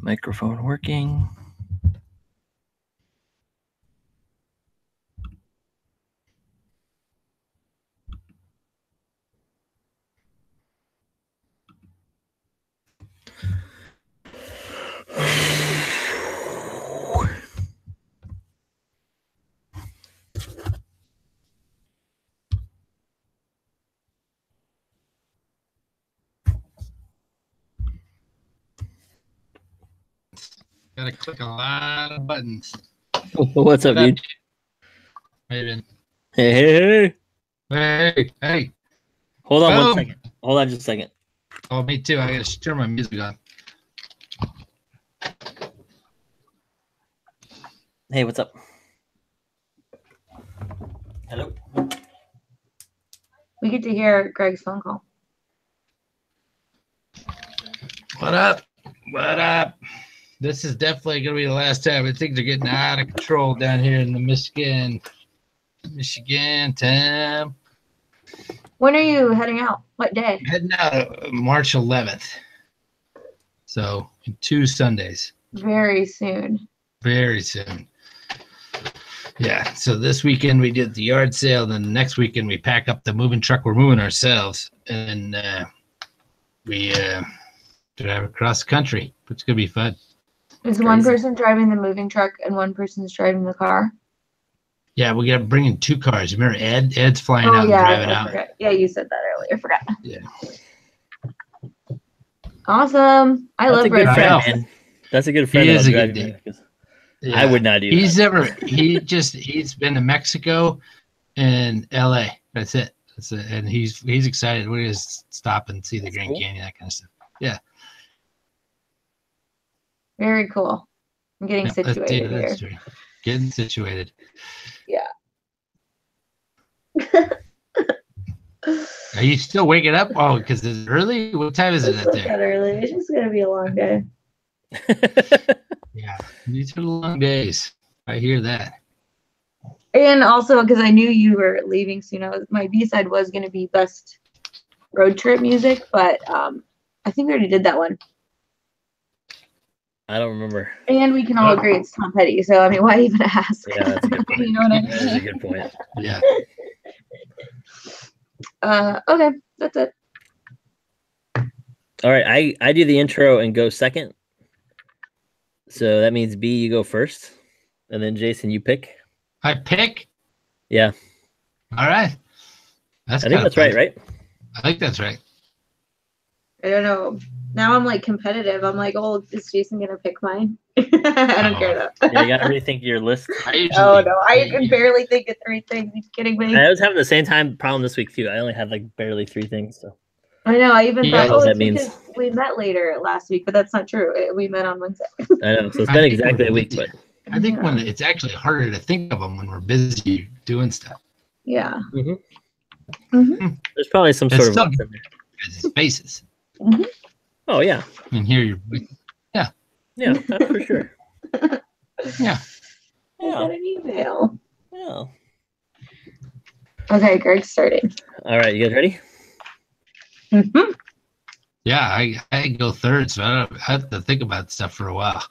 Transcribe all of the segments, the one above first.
Microphone working. Gotta click a lot of buttons. What's up, dude? How you been? Hey. Hey. Hold on Boom. 1 second. Hold on just a second. Oh, me too. I gotta turn my music on. Hey, what's up? Hello. We get to hear Greg's phone call. What up? What up? This is definitely gonna be the last time. I think they're getting out of control down here in the Michigan town. When are you heading out? What day? Heading out March 11th. So in 2 Sundays. Very soon. Very soon. Yeah. So this weekend we did the yard sale. Then the next weekend we pack up the moving truck. We're moving ourselves, and we drive across the country. It's gonna be fun. Is one person driving the moving truck and one person's driving the car? Yeah, we got to bring in 2 cars. Remember Ed? Ed's flying out and driving out. Forgot. Yeah, you said that earlier. I forgot. Yeah. Awesome. I love That's a good Red friend, Bull. man. That's a good friend. He is a that'll good drive you, dude. 'cause Yeah. I would not do that. He's been to Mexico and LA. That's it. And he's excited. We're gonna stop and see the Grand Canyon, that kind of stuff. Yeah. Very cool. I'm getting situated here. True. Getting situated. Yeah. Are you still waking up? Oh, because it's early? What time is it out Not there? early. It's just gonna be a long day. Yeah. These are long days. I hear that. And also because I knew you were leaving soon. My B-side was gonna be best road trip music, but I think we already did that one. I don't remember. And we can all agree it's Tom Petty. So I mean, why even ask? Yeah, that's a good point. You know what I mean? That's a good point. Yeah. Okay, that's it. All right, I do the intro and go second. So that means B, you go first, and then Jason, you pick. I pick? Yeah. All right. I think that's right? I think that's right. I don't know. Now I'm like competitive. I'm like, oh, is Jason gonna pick mine? I don't care though. Yeah, you gotta rethink your list. Oh no, I can barely think of 3 things. Are you kidding me? I was having the same time problem this week too. I only had like barely 3 things. So I know. I even thought, that it's means because we met later last week, but that's not true. We met on Wednesday. I know. So it's been exactly a week, but I think when it's actually harder to think of them when we're busy doing stuff. Yeah. There's probably some sort of spaces. Oh yeah. And here you're. Yeah, that's for sure. Yeah. I got an email. Yeah. Okay, Greg's starting. All right, you guys ready? Yeah, I go third, so I have to think about stuff for a while.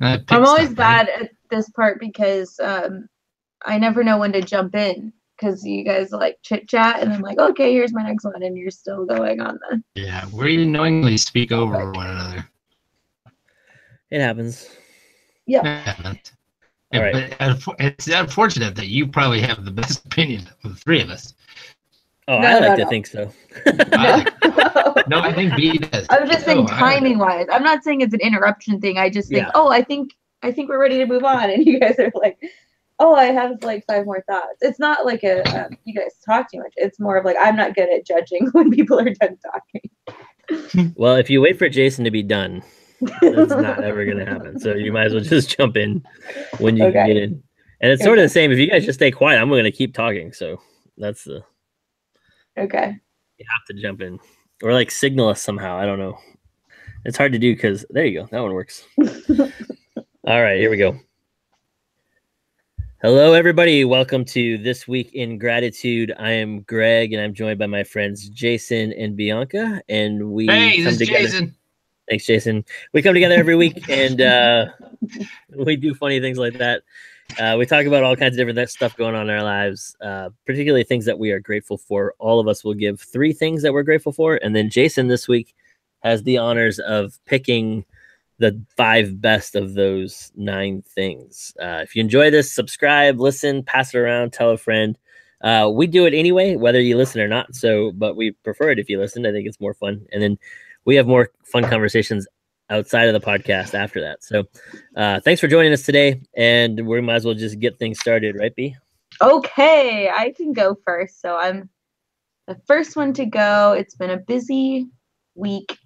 I'm always bad at this part because I never know when to jump in because you guys like chit chat and I'm like, okay, here's my next one, and you're still going on the. Yeah, we knowingly speak over one another. It happens. Yeah. All right. But it's unfortunate that you probably have the best opinion of the 3 of us. Oh, I like to think so. No, I think B does. I was just saying timing wise. I'm not saying it's an interruption thing. I just think, I think we're ready to move on, and you guys are like, oh, I have like 5 more thoughts. It's not like you guys talk too much. It's more of like I'm not good at judging when people are done talking. Well, if you wait for Jason to be done, it's not ever going to happen. So you might as well just jump in when you can get in. And it's sort of the same. If you guys just stay quiet, I'm going to keep talking. So that's the. Okay. You have to jump in or like signal us somehow. I don't know. It's hard to do because there you go. That one works. All right, here we go. Hello, everybody. Welcome to This Week in Gratitude. I am Greg, and I'm joined by my friends Jason and Bianca. And we this is Jason. Thanks, Jason. We come together every week and we do funny things like that. We talk about all kinds of different stuff going on in our lives, particularly things that we are grateful for. All of us will give 3 things that we're grateful for. And then Jason this week has the honors of picking the 5 best of those 9 things. If you enjoy this, subscribe, listen, pass it around, tell a friend. We do it anyway, whether you listen or not. But we prefer it if you listen. I think it's more fun. And then we have more fun conversations outside of the podcast after that. So thanks for joining us today. And we might as well just get things started, right, B? Okay, I can go first. So I'm the first one to go. It's been a busy week,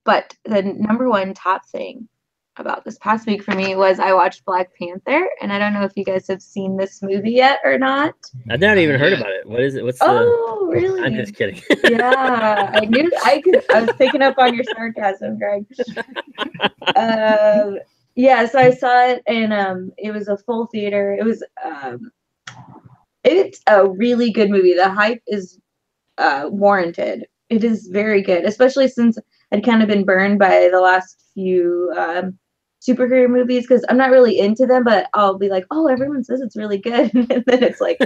but the number one top thing about this past week for me was I watched Black Panther, and I don't know if you guys have seen this movie yet or not. I've not even heard about it. What is it? Really? I'm just kidding. Yeah, I knew I was picking up on your sarcasm, Greg. Yeah, so I saw it, and it was a full theater. It was it's a really good movie. The hype is warranted. It is very good, especially since I'd kind of been burned by the last few superhero movies because I'm not really into them, but I'll be like, oh, everyone says it's really good. And then it's like,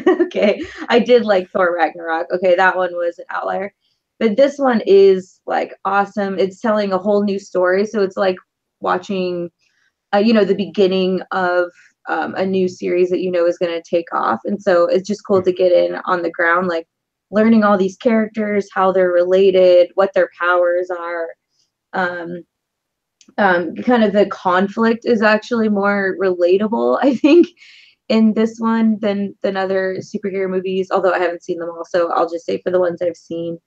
okay. I did like Thor Ragnarok. Okay, that one was an outlier. But this one is like awesome. It's telling a whole new story. So it's like watching, the beginning of a new series that is going to take off. And so it's just cool to get in on the ground, like learning all these characters, how they're related, what their powers are. Kind of the conflict is actually more relatable, I think, in this one than other superhero movies, although I haven't seen them all, so I'll just say for the ones I've seen.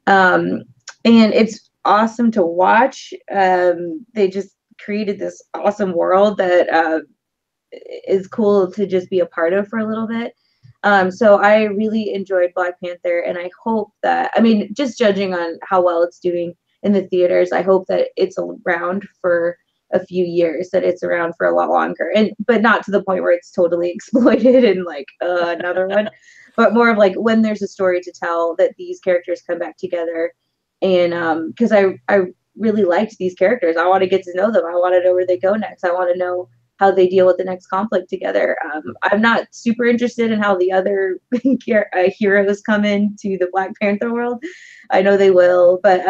And it's awesome to watch. They just created this awesome world that is cool to just be a part of for a little bit. So I really enjoyed Black Panther, and I hope that, just judging on how well it's doing in the theaters, I hope that it's around for a few years, that it's around for a lot longer, but not to the point where it's totally exploited and like another one, but more of like when there's a story to tell, that these characters come back together. And because I really liked these characters, I want to get to know them. I want to know where they go next. I want to know how they deal with the next conflict together. I'm not super interested in how the other heroes come into the Black Panther world. I know they will, but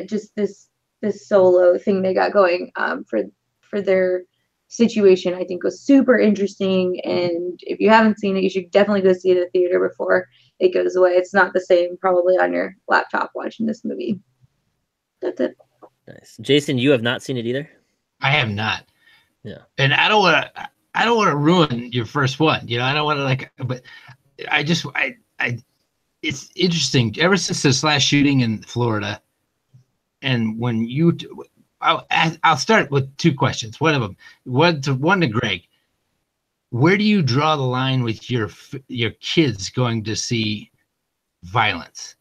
just this solo thing they got going for their situation, I think was super interesting. And if you haven't seen it, you should definitely go see it in the theater before it goes away. It's not the same probably on your laptop watching this movie. That's it. Nice. Jason, you have not seen it either? I have not. Yeah. And I don't want to ruin your first one. I don't want to but it's interesting. Ever since this last shooting in Florida, and when I'll start with 2 questions. One of them, one to Greg. Where do you draw the line with your kids going to see violence?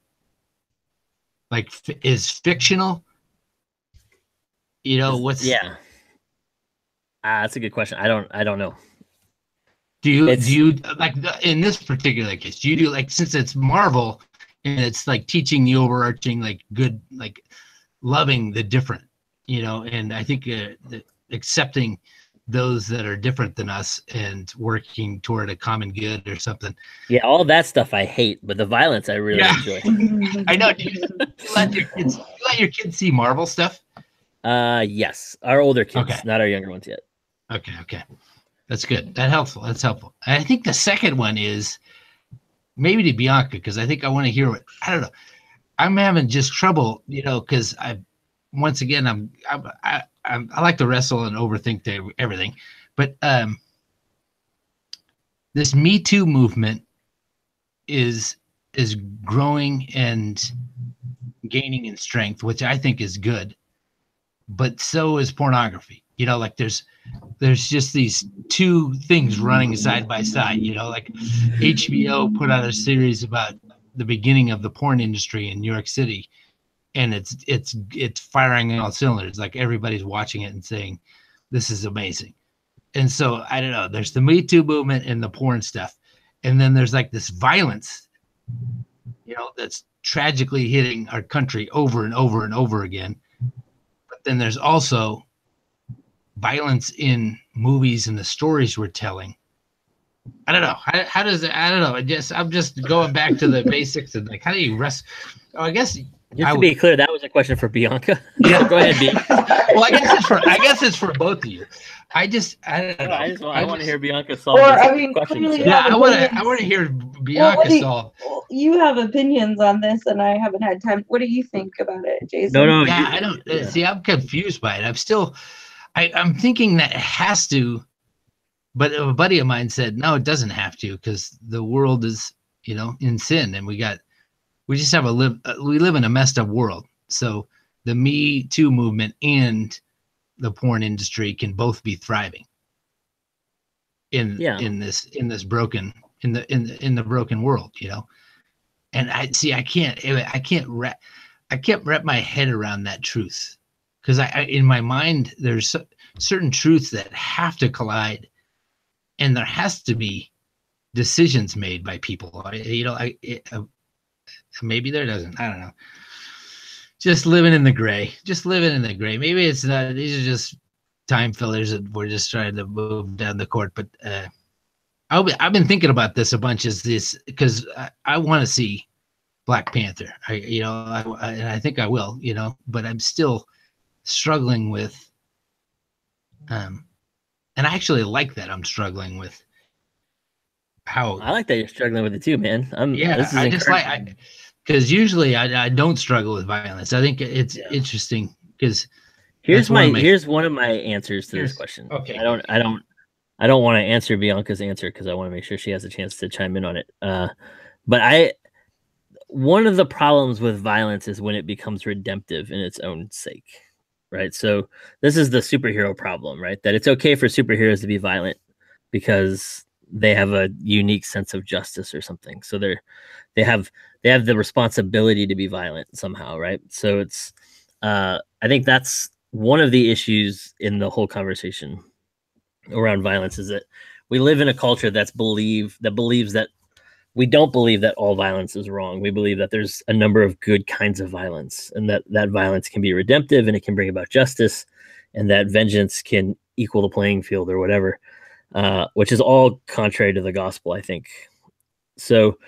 Like, is fictional? What's that's a good question. I don't know. Do you like in this particular case? Do you do like, since it's Marvel and it's like teaching the overarching like good, like loving the different, and I think accepting those that are different than us and working toward a common good or something. Yeah, all that stuff I hate, but the violence I really enjoy. I know. Do you let your kids see Marvel stuff? Yes, our older kids, okay. Not our younger ones yet. Okay. That's good. That's helpful. I think the second one is maybe to Bianca, because I think I want to hear I don't know. I'm having just trouble, because I like to wrestle and overthink everything, but this Me Too movement is growing and gaining in strength, which I think is good, but so is pornography. Like there's just these 2 things running side by side. Like HBO put out a series about the beginning of the porn industry in New York City, and it's firing on all cylinders. Like everybody's watching it and saying, "This is amazing." And so I don't know. There's the Me Too movement and the porn stuff, and then there's like this violence, that's tragically hitting our country over and over and over again. But then there's also violence in movies and the stories we're telling. I don't know. How does it? I don't know. I'm just going back to the basics of like, how do you rest? Oh, I guess. Just to be clear, that was a question for Bianca. Yeah, go ahead, B. Well, I guess it's for both of you. I don't know. I want to hear Bianca solve this question. Yeah, I want to hear Bianca solve. You have opinions on this, and I haven't had time. What do you think about it, Jason? No. Yeah, I don't see. I'm confused by it. I'm thinking that it has to, but a buddy of mine said no, it doesn't have to, because the world is, in sin, and we live in a messed up world. So the Me Too movement and the porn industry can both be thriving in the broken world, And I can't wrap my head around that truth, because I in my mind there's certain truths that have to collide, and there has to be decisions made by people. Maybe there doesn't. I don't know. Just living in the gray. Maybe it's not. These are just time fillers that we're just trying to move down the court. But I've been thinking about this a bunch, because I want to see Black Panther. And I think I will. But I'm still struggling with. And I actually like that I'm struggling with. How I like that you're struggling with it too, man. I just like, because usually I don't struggle with violence. I think it's interesting, because here's one of my answers to this question. Okay. I don't want to answer Bianca's answer, because I want to make sure she has a chance to chime in on it. But one of the problems with violence is when it becomes redemptive in its own sake, right? So this is the superhero problem, right? That it's okay for superheroes to be violent because they have a unique sense of justice or something. So they have the responsibility to be violent somehow, right? So it's I think that's one of the issues in the whole conversation around violence, is that we live in a culture that believes that we don't believe that all violence is wrong. We believe that there's a number of good kinds of violence, and that violence can be redemptive, and it can bring about justice, and that vengeance can equal the playing field or whatever. Which is all contrary to the gospel, I think. So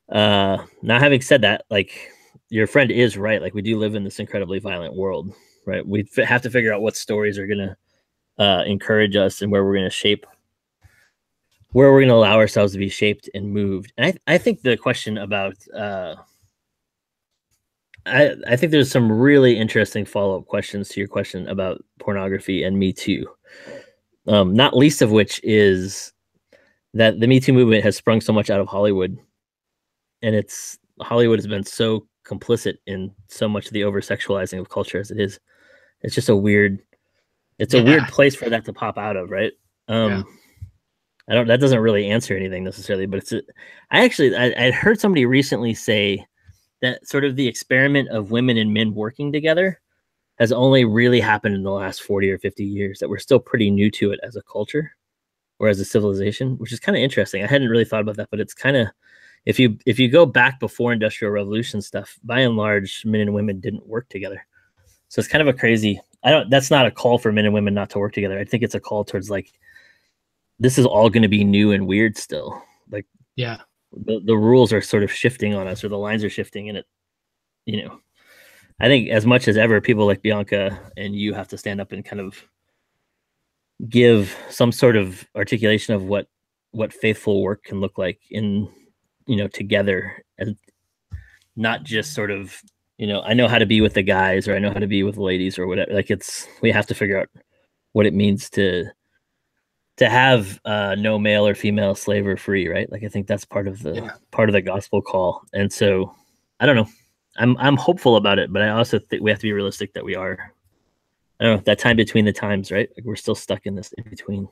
now, having said that, like, your friend is right. Like, we do live in this incredibly violent world, right? We have to figure out what stories are going to encourage us, and where we're going to allow ourselves to be shaped and moved. And I think the question about I think there's some really interesting follow-up questions to your question about pornography and Me Too. Not least of which is that the Me Too movement has sprung so much out of Hollywood, and Hollywood has been so complicit in so much of the over-sexualizing of culture as it is. It's just a weird place for that to pop out of, right? That doesn't really answer anything necessarily, but I heard somebody recently say that sort of the experiment of women and men working together has only really happened in the last 40 or 50 years, that we're still pretty new to it as a culture or as a civilization, which is kind of interesting. I hadn't really thought about that, but it's kind of, if you go back before Industrial Revolution stuff, by and large, men and women didn't work together. So it's kind of a crazy, that's not a call for men and women not to work together. I think it's a call towards, like, this is all going to be new and weird still. Like, yeah, the rules are sort of shifting on us, or the lines are shifting, and it, I think as much as ever, people like Bianca and you have to stand up and kind of give some sort of articulation of what faithful work can look like in, together, and not just sort of, I know how to be with the guys, or I know how to be with the ladies, or whatever. Like, we have to figure out what it means to have no male or female, slave or free, right? Like, I think that's part of the gospel call. And so I don't know. I'm hopeful about it, but I also think we have to be realistic that we are, I don't know, that time between the times, right? Like, we're still stuck in this in between.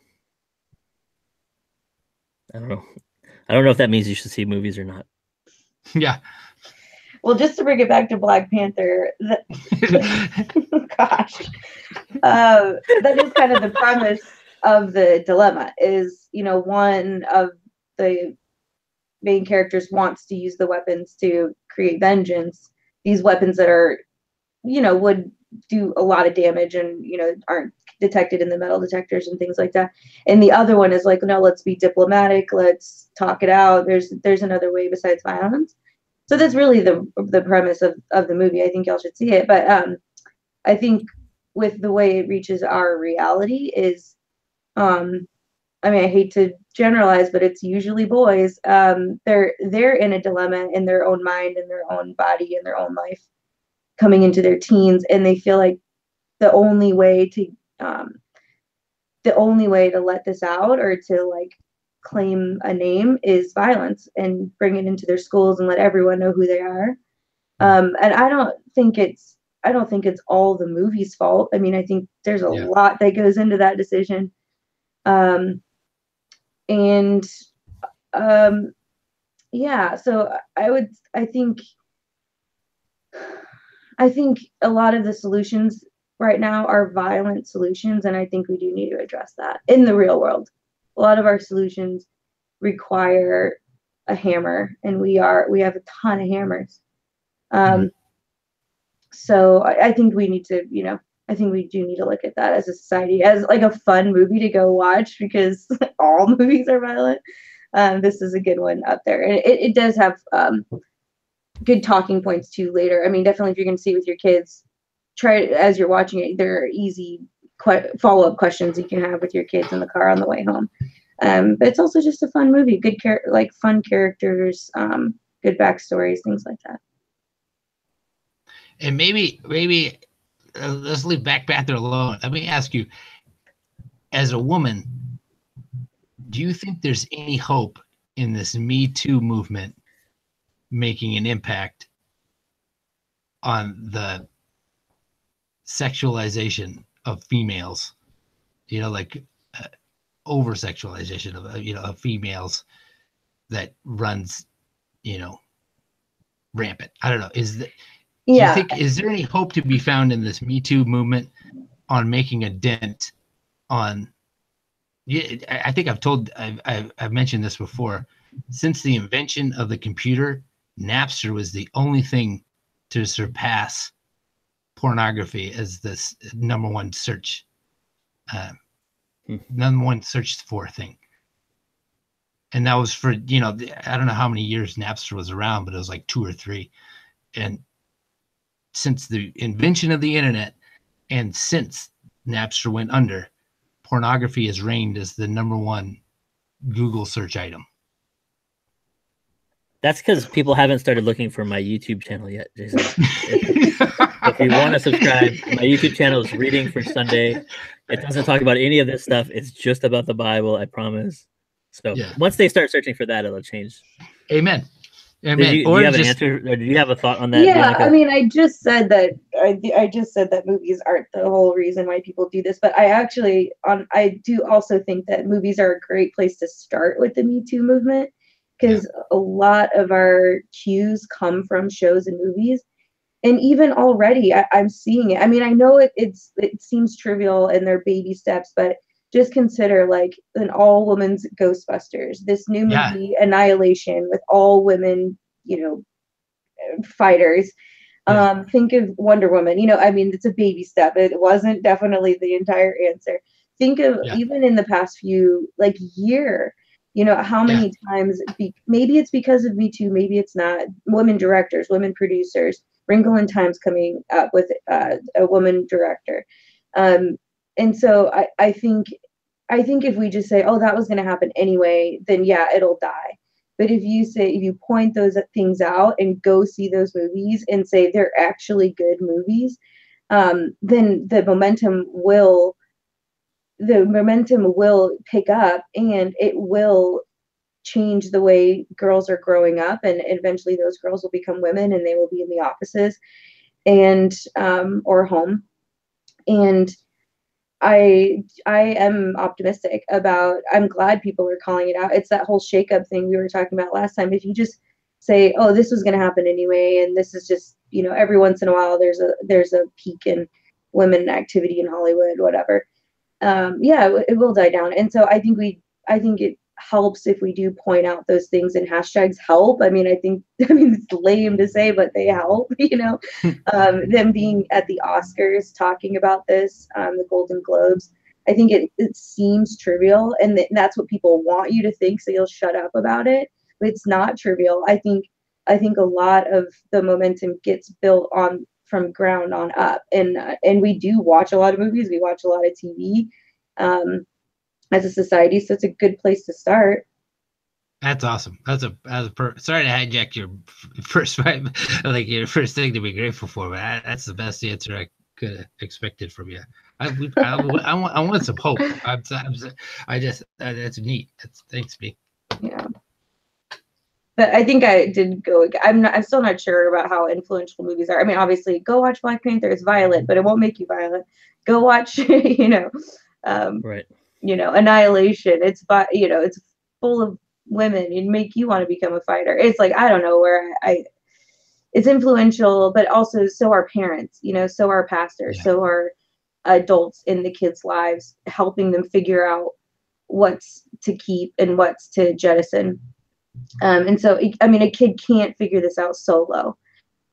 I don't know if that means you should see movies or not. Yeah. Well, just to bring it back to Black Panther, gosh, that is kind of the premise of the dilemma. Is, one of the main characters wants to use the weapons to create vengeance, these weapons that are, would do a lot of damage and, aren't detected in the metal detectors and things like that. And the other one is like, no, let's be diplomatic. Let's talk it out. There's another way besides violence. So that's really the premise of the movie. I think y'all should see it. But I think with the way it reaches our reality is, I mean, I hate to generalize, but it's usually boys. They're in a dilemma in their own mind, in their own body, in their own life, coming into their teens, and they feel like the only way to let this out or to like claim a name is violence and bring it into their schools and let everyone know who they are. And I don't think it's all the movie's fault. I mean, I think there's a lot that goes into that decision. So I think a lot of the solutions right now are violent solutions, and I think we do need to address that in the real world. A lot of our solutions require a hammer, and we have a ton of hammers. So I think we need to, I think we do need to look at that as a society, as like a fun movie to go watch, because all movies are violent. This is a good one up there. And it does have good talking points too later. I mean, definitely if you're going to see it with your kids, try it as you're watching it. There are easy follow-up questions you can have with your kids in the car on the way home. But it's also just a fun movie, fun characters, good backstories, things like that. And maybe let's leave Black Panther alone. Let me ask you, as a woman, do you think there's any hope in this Me Too movement making an impact on the sexualization of females? Like over-sexualization of, of females that runs, rampant. I don't know. Do you think, is there any hope to be found in this Me Too movement on making a dent on? I think I've mentioned this before. Since the invention of the computer, Napster was the only thing to surpass pornography as this number one searched for thing. And that was for, I don't know how many years Napster was around, but it was like 2 or 3. And since the invention of the internet and since Napster went under, pornography has reigned as the number one Google search item. That's because people haven't started looking for my YouTube channel yet, Jason. If you want to subscribe, my YouTube channel is Reading for Sunday. It doesn't talk about any of this stuff. It's just about the Bible, I promise. So once they start searching for that, it'll change. Amen. Do you have an answer, or do you have a thought on that? Yeah, Bianca? I mean, I just said that movies aren't the whole reason why people do this, but I do also think that movies are a great place to start with the Me Too movement, because a lot of our cues come from shows and movies, and even already I'm seeing it. I mean, I know it seems trivial and they're baby steps, but just consider like an all women's Ghostbusters, this new movie Annihilation with all women, fighters. Think of Wonder Woman. I mean, it's a baby step. It wasn't definitely the entire answer. Think of even in the past few year, how many times, maybe it's because of Me Too, maybe it's not, women directors, women producers, Wrinkle in Time's coming up with a woman director. And so I think if we just say, oh, that was going to happen anyway, then it'll die. But if you point those things out and go see those movies and say they're actually good movies, then the momentum will pick up, and it will change the way girls are growing up, and eventually those girls will become women and they will be in the offices and or home. And I am optimistic I'm glad people are calling it out. It's that whole shakeup thing we were talking about last time. If you just say, oh, this was going to happen anyway, and this is just, every once in a while there's a peak in women activity in Hollywood, whatever. It will die down. And so I think it helps if we do point out those things, and hashtags help. I mean, it's lame to say, but they help, them being at the Oscars talking about this, the Golden Globes. I think it seems trivial, and that's what people want you to think, so you'll shut up about it. But it's not trivial. I think a lot of the momentum gets built on from ground on up, and we do watch a lot of movies. We watch a lot of TV as a society, so it's a good place to start. That's awesome. Sorry to hijack your first your first thing to be grateful for, but that's the best answer I could have expected from you. I want some hope. That's neat. Thanks, B. Yeah. But I think I did go. I'm still not sure about how influential movies are. I mean, obviously, go watch Black Panther. It's violent, but it won't make you violent. Go watch, right. Annihilation. It's it's full of women. It'd make you want to become a fighter. It's like, I don't know where it's influential, but also so are parents. So are pastors. Yeah. So are adults in the kids' lives, helping them figure out what's to keep and what's to jettison. And so, a kid can't figure this out solo.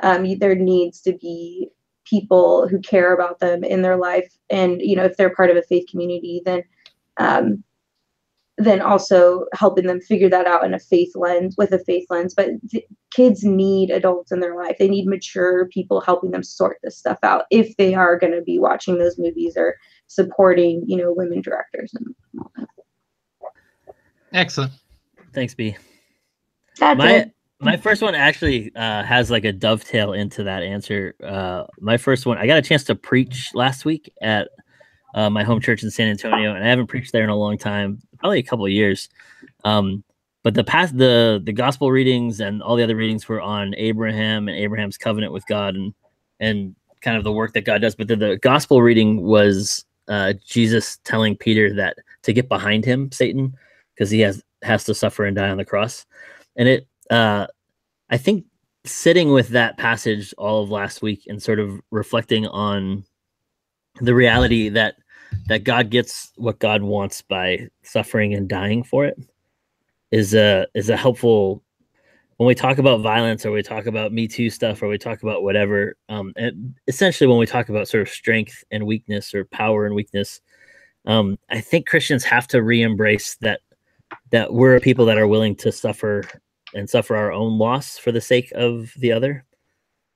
There needs to be people who care about them in their life. And, if they're part of a faith community, then also helping them figure that out with a faith lens. But kids need adults in their life. They need mature people helping them sort this stuff out if they are going to be watching those movies or supporting, women directors and all that. Excellent. Thanks, B. My first one actually has like a dovetail into that answer. My first one, I got a chance to preach last week at my home church in San Antonio, and I haven't preached there in a long time, probably a couple of years. But the gospel readings and all the other readings were on Abraham and Abraham's covenant with God and kind of the work that God does. But the gospel reading was Jesus telling Peter that to get behind him, Satan, because he has to suffer and die on the cross. And I think sitting with that passage all of last week and sort of reflecting on the reality that God gets what God wants by suffering and dying for it is a helpful, when we talk about violence or we talk about Me Too stuff or we talk about whatever, and essentially when we talk about sort of strength and weakness or power and weakness, I think Christians have to re-embrace that we're a people that are willing to suffer our own loss for the sake of the other.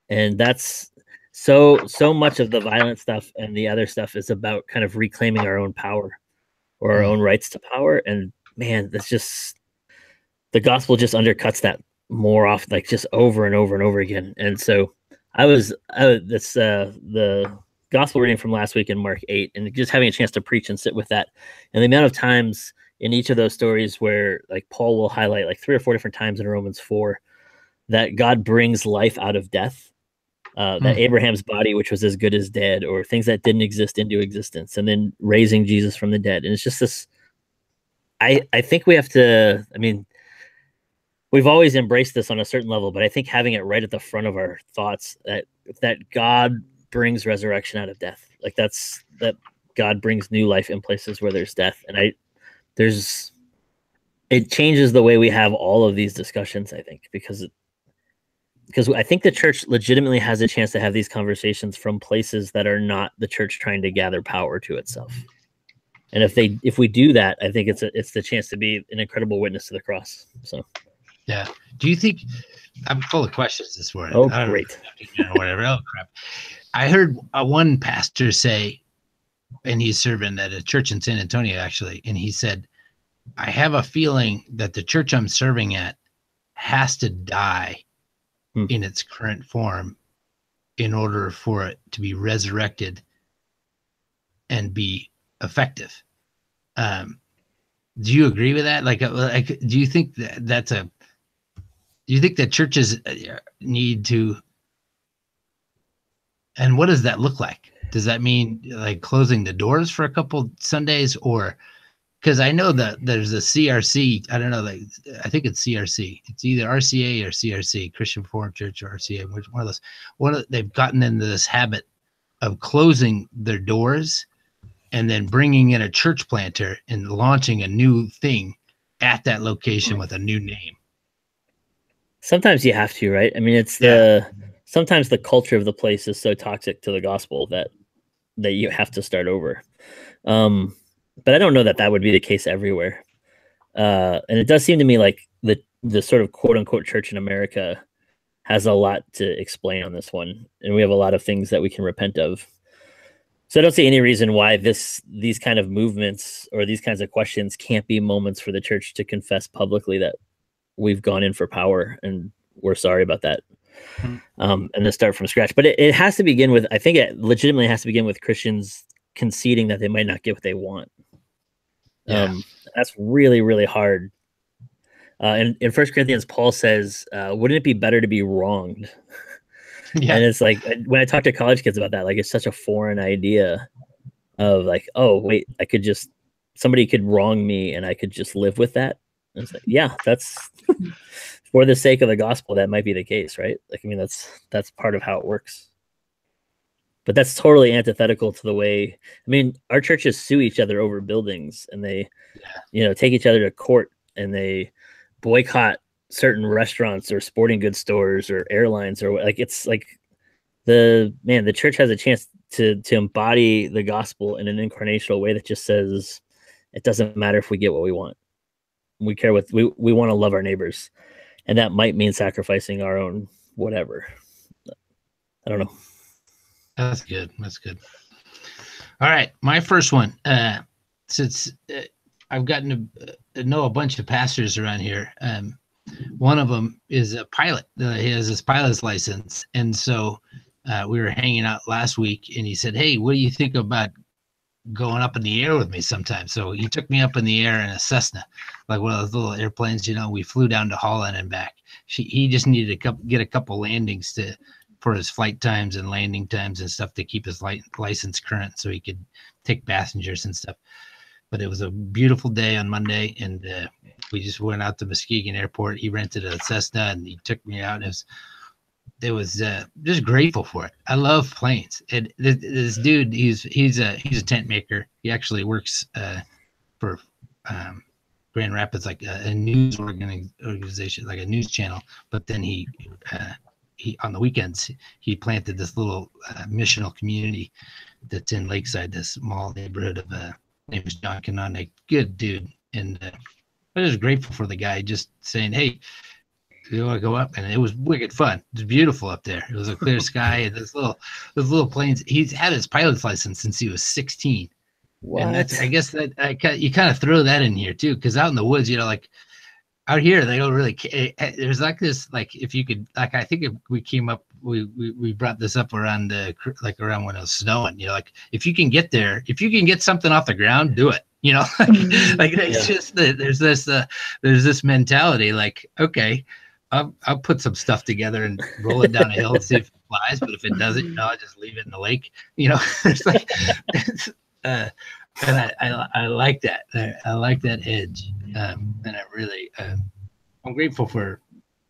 And that's so much of the violent stuff and the other stuff is about kind of reclaiming our own power or our own rights to power. And man, that's just, the gospel just undercuts that more often, like just over and over and over again. And so that's the gospel reading from last week in Mark 8, and just having a chance to preach and sit with that. And the amount of times in each of those stories where like Paul will highlight like 3 or 4 different times in Romans 4 that God brings life out of death, that Abraham's body, which was as good as dead, or things that didn't exist into existence, and then raising Jesus from the dead. And it's just this, I think we have to, we've always embraced this on a certain level, but I think having it right at the front of our thoughts that God brings resurrection out of death, like that God brings new life in places where there's death. And it changes the way we have all of these discussions, I think, because I think the church legitimately has a chance to have these conversations from places that are not the church trying to gather power to itself. And if we do that, I think it's the chance to be an incredible witness to the cross. So, yeah. Do you think, I'm full of questions this morning? Oh, great. Whatever. Oh, crap. I heard one pastor say, and he's serving at a church in San Antonio, actually, and he said, I have a feeling that the church I'm serving at has to die in its current form in order for it to be resurrected and be effective. Do you agree with that? Like, do you think do you think that churches need to, and what does that look like? Does that mean like closing the doors for a couple Sundays, or, because I know that there's a CRC, I don't know, I think it's CRC. It's either RCA or CRC, Christian Reformed Church, or RCA, which one of those. They've gotten into this habit of closing their doors and then bringing in a church planter and launching a new thing at that location with a new name. Sometimes you have to, right? I mean, it's sometimes the culture of the place is so toxic to the gospel that you have to start over. But I don't know that would be the case everywhere. And it does seem to me like the sort of quote unquote church in America has a lot to explain on this one, and we have a lot of things that we can repent of. So I don't see any reason why these kind of movements or these kinds of questions can't be moments for the church to confess publicly that we've gone in for power and we're sorry about that. And then start from scratch. But it has to begin with, I think it legitimately has to begin with Christians conceding that they might not get what they want. That's really, really hard. In 1 Corinthians, Paul says, wouldn't it be better to be wronged? Yeah. And it's like, when I talk to college kids about that, like, it's such a foreign idea of like, oh, wait, somebody could wrong me and I could just live with that. And it's like, yeah, that's for the sake of the gospel, that might be the case, right? Like, I mean, that's part of how it works. But that's totally antithetical to the way, I mean, our churches sue each other over buildings, and they, take each other to court, and they boycott certain restaurants or sporting goods stores or airlines, or like, it's like the church has a chance to embody the gospel in an incarnational way that just says it doesn't matter if we get what we want. We care what we want to love our neighbors, and that might mean sacrificing our own whatever. I don't know. That's good. All right, my first one. Since I've gotten to know a bunch of pastors around here, one of them is a pilot. He has his pilot's license, and so we were hanging out last week, and he said, "Hey, what do you think about going up in the air with me sometime?" So he took me up in the air in a Cessna, like one of those little airplanes. We flew down to Holland and back. He just needed to get a couple landings for his flight times and landing times and stuff to keep his license current, so he could take passengers and stuff. But it was a beautiful day on Monday, and we just went out to Muskegon Airport. He rented a Cessna, and he took me out. And it was just grateful for it. I love planes. And this dude, he's a tent maker. He actually works for Grand Rapids, like a news organization, like a news channel. But then he on the weekends he planted this little missional community that's in Lakeside, this small neighborhood of name is John Canonic. Good dude. And I was grateful for the guy just saying, "Hey, you want to go up?" And it was wicked fun. It was beautiful up there. It was a clear sky, and those little planes. He's had his pilot's license since he was 16. What? And I guess that you kind of throw that in here too, because out in the woods, like out here, they don't really. There's like this, like if you could, like I think if we came up, we brought this up around around when it was snowing. Like if you can get there, if you can get something off the ground, do it. It's just there's this mentality, like, okay, I'll put some stuff together and roll it down a hill and see if it flies. But if it doesn't, I'll just leave it in the lake. It's like, and I like that. I like that edge. And I really, I'm grateful for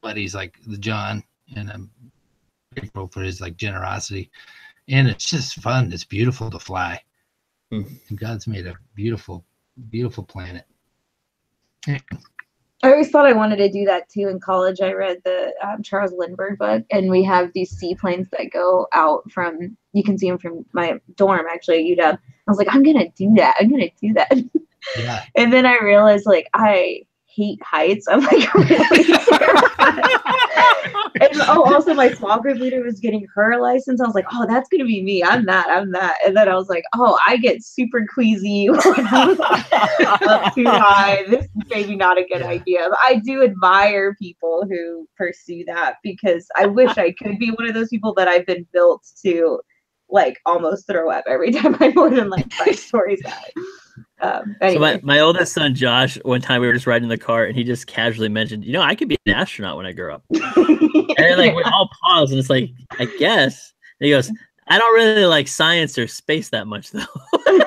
buddies like the John, and I'm grateful for his generosity. And it's just fun. It's beautiful to fly. And God's made a beautiful, beautiful planet. I always thought I wanted to do that too. In college, I read the Charles Lindbergh book, and we have these seaplanes that go out from, you can see them from my dorm actually at UW. I was like, I'm going to do that. Yeah. And then I realized, like, I hate heights. I'm like really terrified. And also my small group leader was getting her license. I was like, oh, that's gonna be me. I'm that. And then I was like, oh, I get super queasy when I'm up too high. This is maybe not a good idea. But I do admire people who pursue that, because I wish I could be one of those people, but I've been built to like almost throw up every time I'm more than like 5 stories high. Anyway. So my oldest son Josh, one time we were just riding in the car, and he just casually mentioned, I could be an astronaut when I grow up. And then, like, we all pause, and it's like, I guess. And he goes, I don't really like science or space that much, though. And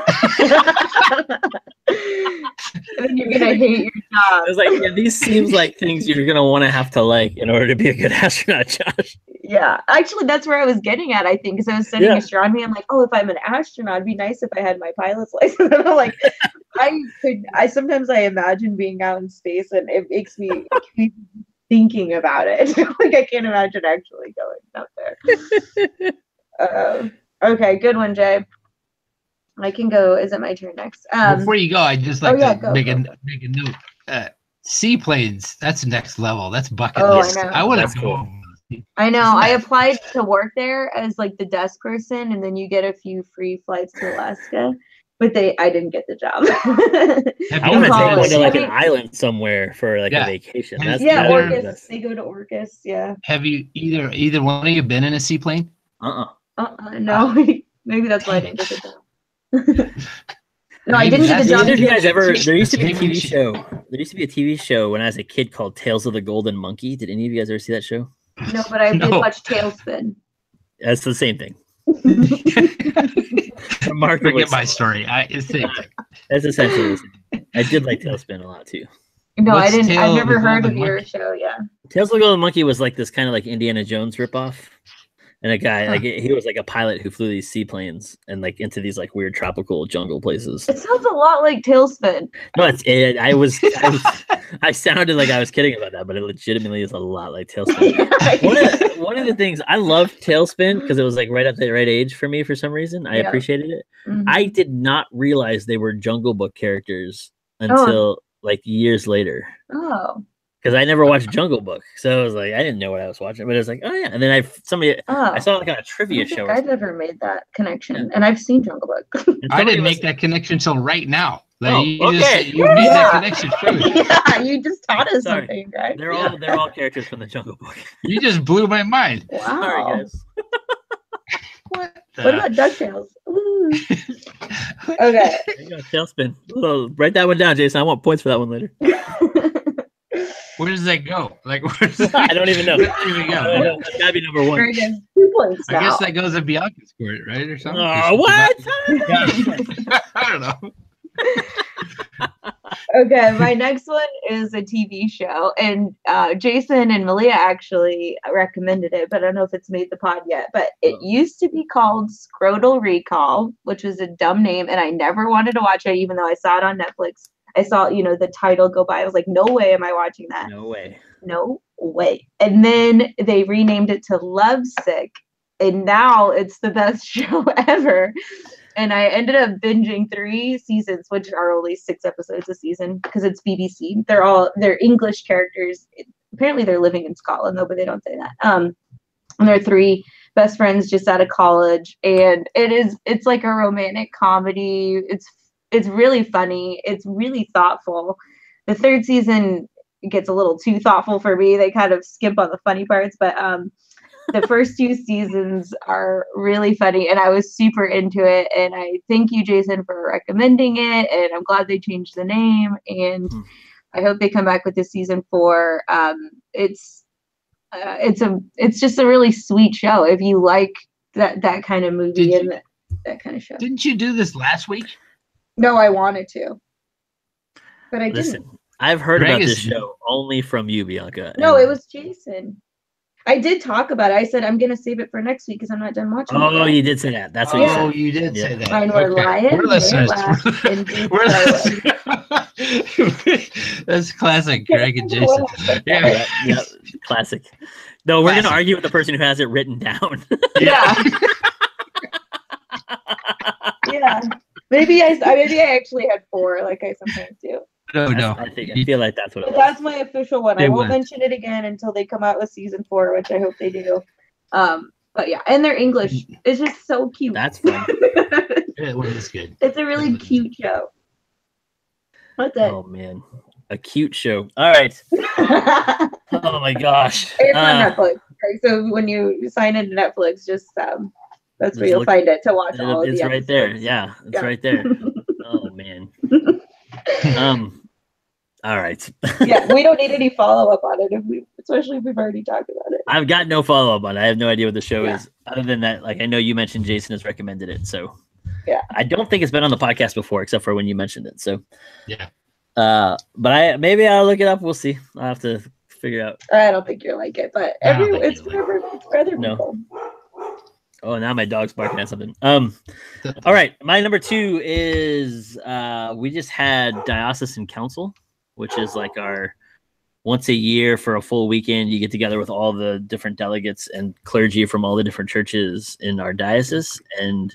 then you're gonna hate your job. It's like, these seems like things you're gonna want to have to like in order to be a good astronaut, Josh. Yeah, actually, that's where I was getting at. I think because I was studying astronomy. I'm like, oh, if I'm an astronaut, it'd be nice if I had my pilot's license. And I'm like, I sometimes I imagine being out in space, and it makes me thinking about it. Like I can't imagine actually going out there. Okay, good one, Jay. I can go. Is it my turn next? Before you go, I'd just like to make a note. Seaplanes, that's next level. That's bucket list. I want to go. I know. I applied to work there as like the desk person, and then you get a few free flights to Alaska. But I didn't get the job. I want to take one to like an island somewhere for like a vacation. That's Orcas. They go to Orcas. Yeah. Have you either one of you been in a seaplane? No. Maybe that's why I didn't get the job. No, I didn't get the job. Did you guys ever? There used to be a TV show. There used to be a TV show when I was a kid called Tales of the Golden Monkey. Did any of you guys ever see that show? No, but I did watch Tailspin. That's the same thing. Forget my story. It's the same thing. That's essentially the same. I did like Tailspin a lot too. No, I didn't. I've never heard of your show. Yeah. Tales of the Golden Monkey was like this kind of like Indiana Jones ripoff. And a guy, like he was like a pilot who flew these seaplanes and like into these like weird tropical jungle places. It sounds a lot like Tailspin. No, I sounded like I was kidding about that, but it legitimately is a lot like Tailspin. One of the things I loved Tailspin because it was like right at the right age for me for some reason. I appreciated it. Mm-hmm. I did not realize they were Jungle Book characters until like years later. Oh. Because I never watched Jungle Book, so I was like, I didn't know what I was watching, but it was like, oh yeah. And then I saw like on a trivia show. I've never made that connection, and I've seen Jungle Book. I didn't make that connection until right now. Like, you made that connection first. Yeah, you just taught us something, right? They're all characters from the Jungle Book. You just blew my mind. Wow. Sorry, guys. What about DuckTales? Okay. There you go, Tailspin. Oh, write that one down, Jason. I want points for that one later. Where does that go? Like, I don't even know. Here we go. That's gotta be number one. I guess that goes at Bianca's court, right, or something? What? I don't know. Okay, my next one is a TV show, and Jason and Malia actually recommended it, but I don't know if it's made the pod yet. But it used to be called Scrotal Recall, which was a dumb name, and I never wanted to watch it, even though I saw it on Netflix. I saw, the title go by. I was like, no way am I watching that. No way. No way. And then they renamed it to Lovesick, and now it's the best show ever. And I ended up binging 3 seasons, which are only 6 episodes a season because it's BBC. They're English characters. Apparently they're living in Scotland though, but they don't say that. And they're 3 best friends just out of college, and it's like a romantic comedy. It's really funny. It's really thoughtful. The 3rd season gets a little too thoughtful for me. They kind of skimp on the funny parts, but the first 2 seasons are really funny, and I was super into it. And I thank you, Jason, for recommending it. And I'm glad they changed the name. And I hope they come back with this season 4. It's just a really sweet show. If you like that kind of movie and that kind of show. Didn't you do this last week? No, I wanted to, but I Listen, didn't. I've heard about this show only from you, Bianca. No, it was Jason. I did talk about it. I said I'm gonna save it for next week because I'm not done watching. Oh, you did say that. That's what you said. Oh, you did say that. Mine were lying. We're listeners. That's classic, Greg and Jason. Yeah, classic. No, we're gonna argue with the person who has it written down. Yeah. Yeah. Maybe I actually had 4, like I sometimes do. No. I feel like that's what it was. That's my official one. I won't mention it again until they come out with season 4, which I hope they do. But yeah, and they're English. It's just so cute. That's fun. It was good. It's a really cute show. What's it? Oh man, a cute show. All right. Oh my gosh. It's on Netflix. So when you sign into Netflix, just that's where you'll find it to watch all of the episodes. It's right there. Yeah, it's right there. Oh man. All right. Yeah, we don't need any follow-up on it, especially if we've already talked about it. I've got no follow-up on it. I have no idea what the show is, other than that. Like, I know you mentioned Jason has recommended it, so yeah. I don't think it's been on the podcast before, except for when you mentioned it. So yeah. But maybe I'll look it up. We'll see. I'll have to figure out. I don't think you're like it, but it's for other No. people. Oh, now my dog's barking at something. All right, my number 2 is we just had Diocesan Council, which is like our once a year for a full weekend. You get together with all the different delegates and clergy from all the different churches in our diocese, and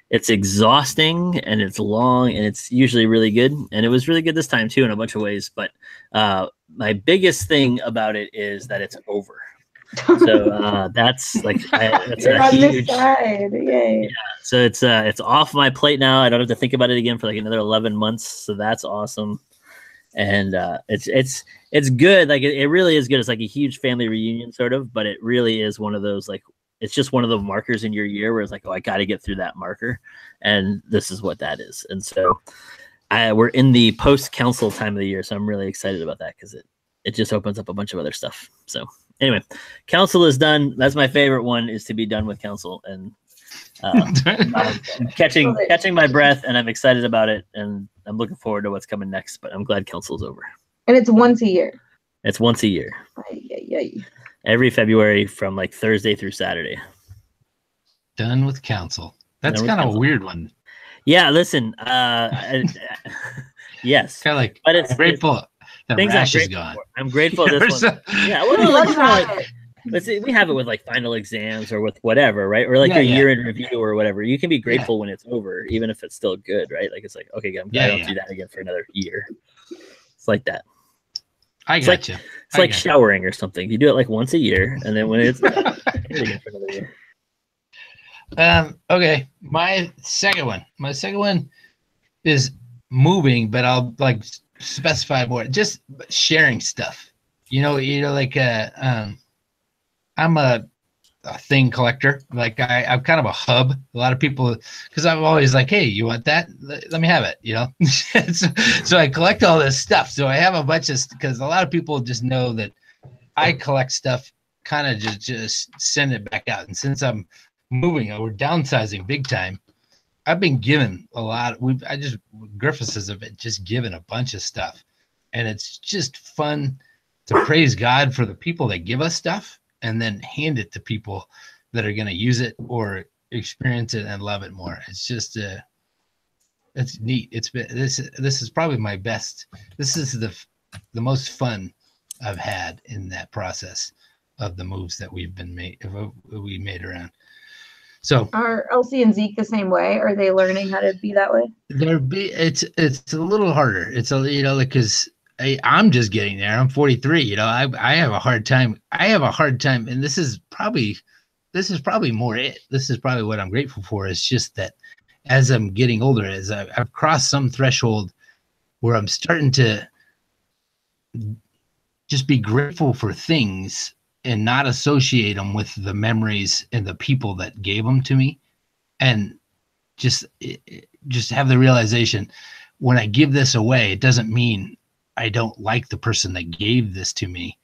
it's exhausting and it's long and it's usually really good. And it was really good this time too in a bunch of ways. But my biggest thing about it is that it's over. So that's like that's You're a on huge. this side. Yay. Yeah, so it's off my plate now. I don't have to think about it again for like another 11 months. So that's awesome. And it's good. Like it really is good. It's like a huge family reunion sort of, but it really is one of those like it's just one of the markers in your year where it's like, oh, I got to get through that marker, and this is what that is. And so we're in the post council time of the year, so I'm really excited about that because it just opens up a bunch of other stuff. So anyway, council is done. That's my favorite one, is to be done with council, and I'm catching my breath, and I'm excited about it, and I'm looking forward to what's coming next. But I'm glad council's over. And it's once a year. It's once a year. Every February from like Thursday through Saturday. Done with council. That's kind of a weird one. Yeah, listen. Yes, kind of like, but it's grateful that Rash is gone. I'm grateful this one. Yeah, well, let's see, we have it with like final exams or with whatever, right? Or like your year in review or whatever. You can be grateful when it's over, even if it's still good, right? Like it's like, okay, I'm glad I don't do that again for another year. It's like that. It's like showering or something. You do it like once a year, and then when it's again for another year. Okay, my second one is moving, but I'll like specify more. Just sharing stuff. Like I'm a thing collector. Like I'm kind of a hub. A lot of people, because I'm always like, hey, you want that? Let me have it. So I collect all this stuff. So I have a bunch of, because a lot of people just know that I collect stuff, kind of just send it back out. And since I'm moving, we're downsizing big time. I've been given a lot. Griffiths has just given a bunch of stuff, and it's just fun to praise God for the people that give us stuff, and then hand it to people that are going to use it or experience it and love it more. It's just, it's neat. It's been, this is probably my best. This is the most fun I've had in that process of the moves that we made around. So are Elsie and Zeke the same way? Are they learning how to be that way? It's a little harder. It's because I'm just getting there. I'm 43. I have a hard time. And this is probably more it. This is probably what I'm grateful for. It's just that as I'm getting older, as I've crossed some threshold where I'm starting to just be grateful for things and not associate them with the memories and the people that gave them to me, and just have the realization when I give this away, it doesn't mean I don't like the person that gave this to me.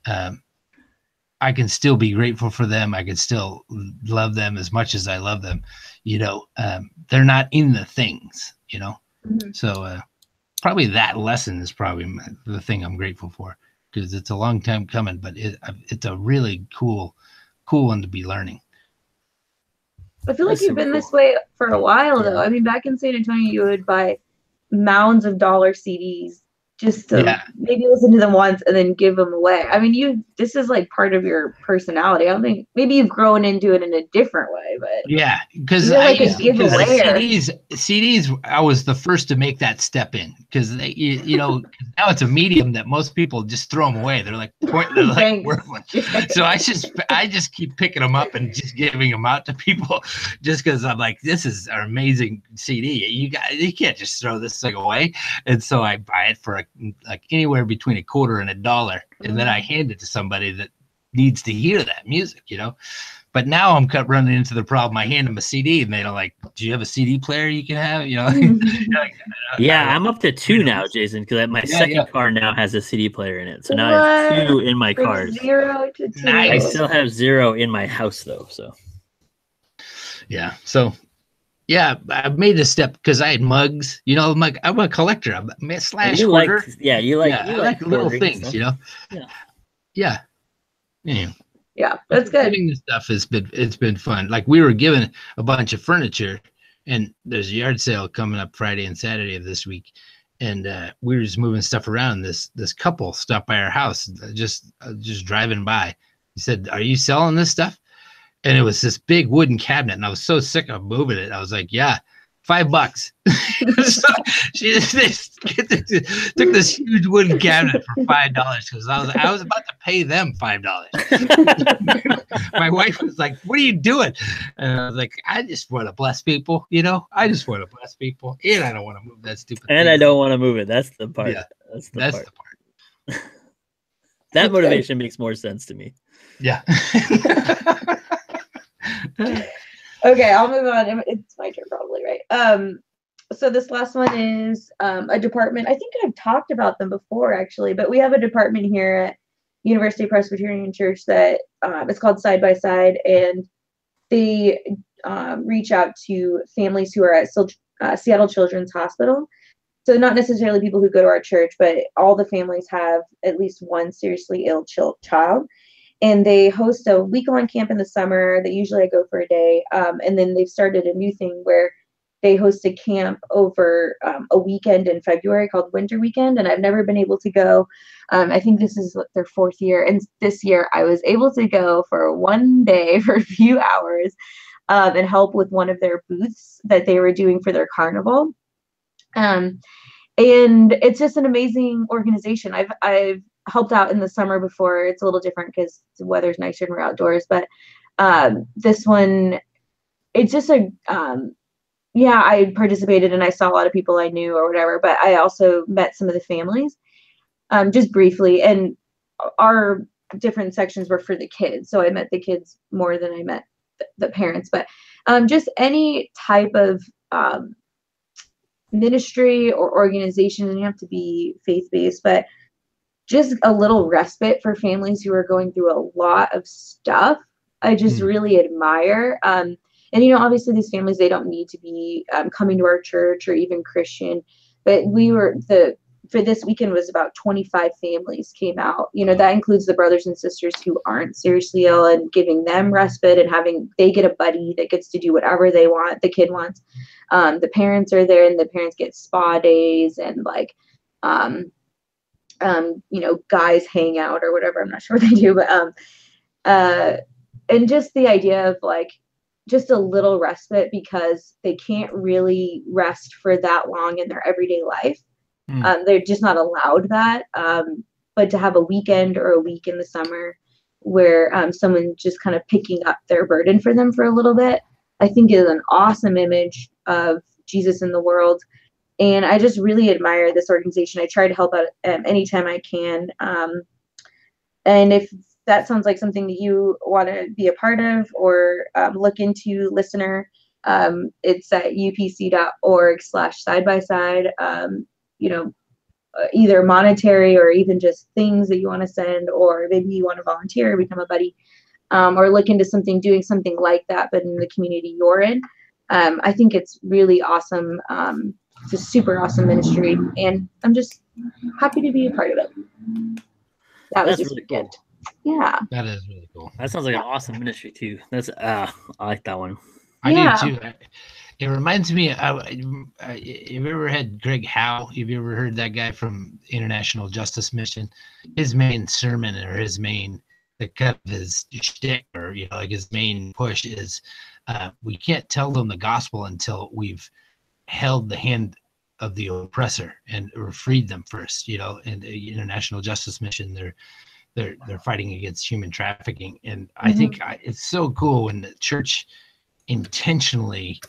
I can still be grateful for them. I can still love them as much as I love them. They're not in the things, Mm-hmm. So probably that lesson is probably the thing I'm grateful for, because it's a long time coming, but it's a really cool one to be learning. I feel like you've been this way for a while, though. I mean, back in San Antonio, you would buy mounds of dollar CDs just to maybe listen to them once and then give them away. I mean, this is like part of your personality. I don't think, maybe you've grown into it in a different way, but yeah, because CDs, I was the first to make that step in, because now it's a medium that most people just throw them away. They're like worthless. So I just keep picking them up and just giving them out to people, just because I'm like, this is an amazing CD. You can't just throw this thing away. And so I buy it for like anywhere between $0.25 and $1, and then I hand it to somebody that needs to hear that music, But now I'm running into the problem. I hand them a CD, and they're like, "Do you have a CD player you can have?" I'm up to 2 now, Jason, because my second car now has a CD player in it. So now I have 2 in my cars. 0 to 2. I still have 0 in my house, though. So yeah, so. Yeah, I made a step because I had mugs. I'm a collector. I'm a /hoarder. you like little things, Yeah. Yeah. Yeah. Yeah, that's good. Giving this stuff it's been fun. Like we were given a bunch of furniture, and there's a yard sale coming up Friday and Saturday of this week, and we were just moving stuff around. This couple stopped by our house, just driving by. He said, "Are you selling this stuff?" And it was this big wooden cabinet, and I was so sick of moving it. I was like, "Yeah, $5." So they took this huge wooden cabinet for $5 because I was about to pay them $5. My wife was like, "What are you doing?" And I was like, "I just want to bless people, you know. I just want to bless people, and I don't want to move that stupid and thing." I don't want to move it. That's the part. Yeah, that's the part. That motivation makes more sense to me. Yeah. Okay, I'll move on. It's my turn probably, right? So this last one is a department. I think I've talked about them before actually, but we have a department here at University Presbyterian Church that it's called Side by Side, and they reach out to families who are at Seattle Children's Hospital. So not necessarily people who go to our church, but all the families have at least one seriously ill child. And they host a week-long camp in the summer that usually I go for a day. And then they've started a new thing where they host a camp over a weekend in February called Winter Weekend. And I've never been able to go. I think this is their 4th year. And this year I was able to go for one day for a few hours and help with one of their booths that they were doing for their carnival. And it's just an amazing organization. I've helped out in the summer before. It's a little different because the weather's nicer and we're outdoors, but this one, it's just I participated and I saw a lot of people I knew or whatever, but I also met some of the families just briefly, and our different sections were for the kids, so I met the kids more than I met the parents. But just any type of ministry or organization, and you have to be faith-based, but just a little respite for families who are going through a lot of stuff, I just really admire. And, obviously these families, they don't need to be coming to our church or even Christian, but for this weekend was about 25 families came out. That includes the brothers and sisters who aren't seriously ill, and giving them respite and they get a buddy that gets to do whatever they want, the kid wants. The parents are there, and the parents get spa days and guys hang out or whatever. I'm not sure what they do, but and just the idea of just a little respite, because they can't really rest for that long in their everyday life. They're just not allowed that. But to have a weekend or a week in the summer where someone just kind of picking up their burden for them for a little bit, I think is an awesome image of Jesus in the world. And I just really admire this organization. I try to help out anytime I can. And if that sounds like something that you want to be a part of or look into, listener, it's at upc.org/side-by-side. Either monetary or even just things that you want to send, or maybe you want to volunteer, become a buddy, or look into doing something like that, but in the community you're in. I think it's really awesome. It's a super awesome ministry, and I'm just happy to be a part of it. That's really cool. Yeah. That is really cool. That sounds like an awesome ministry too. That's I like that one. I do too. It reminds me of, have you ever had Greg Howe? Have you ever heard that guy from International Justice Mission? His main sermon, or his main his shtick, or his main push is we can't tell them the gospel until we've held the hand of the oppressor and freed them first. And the International Justice Mission, they're fighting against human trafficking, and I think it's so cool when the church intentionally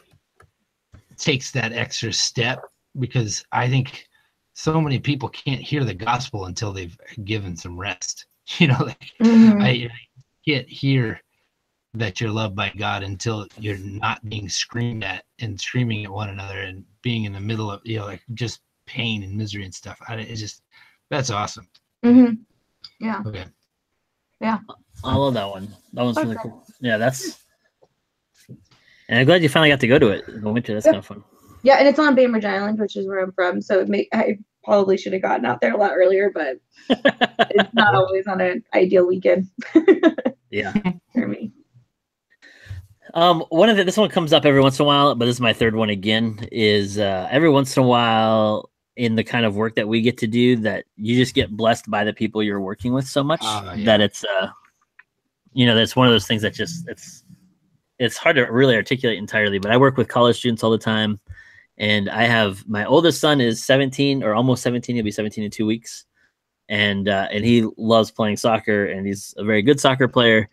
takes that extra step, because I think so many people can't hear the gospel until they've given some rest. I can't hear that you're loved by God until you're not being screamed at and screaming at one another and being in the middle of just pain and misery and stuff. That's awesome. Yeah. Okay. Yeah. I love that one. That one's really cool. Yeah, and I'm glad you finally got to go to it in the winter. That's kind of fun. Yeah, and it's on Bainbridge Island, which is where I'm from. So probably should have gotten out there a lot earlier, but it's not always on an ideal weekend. Yeah. For me. This one comes up every once in a while, but this is my third one again, is every once in a while in the kind of work that we get to do, that you just get blessed by the people you're working with so much that it's that's one of those things that just it's hard to really articulate entirely. But I work with college students all the time, and I have my oldest son is 17 or almost 17. He'll be 17 in 2 weeks. And he loves playing soccer, and he's a very good soccer player.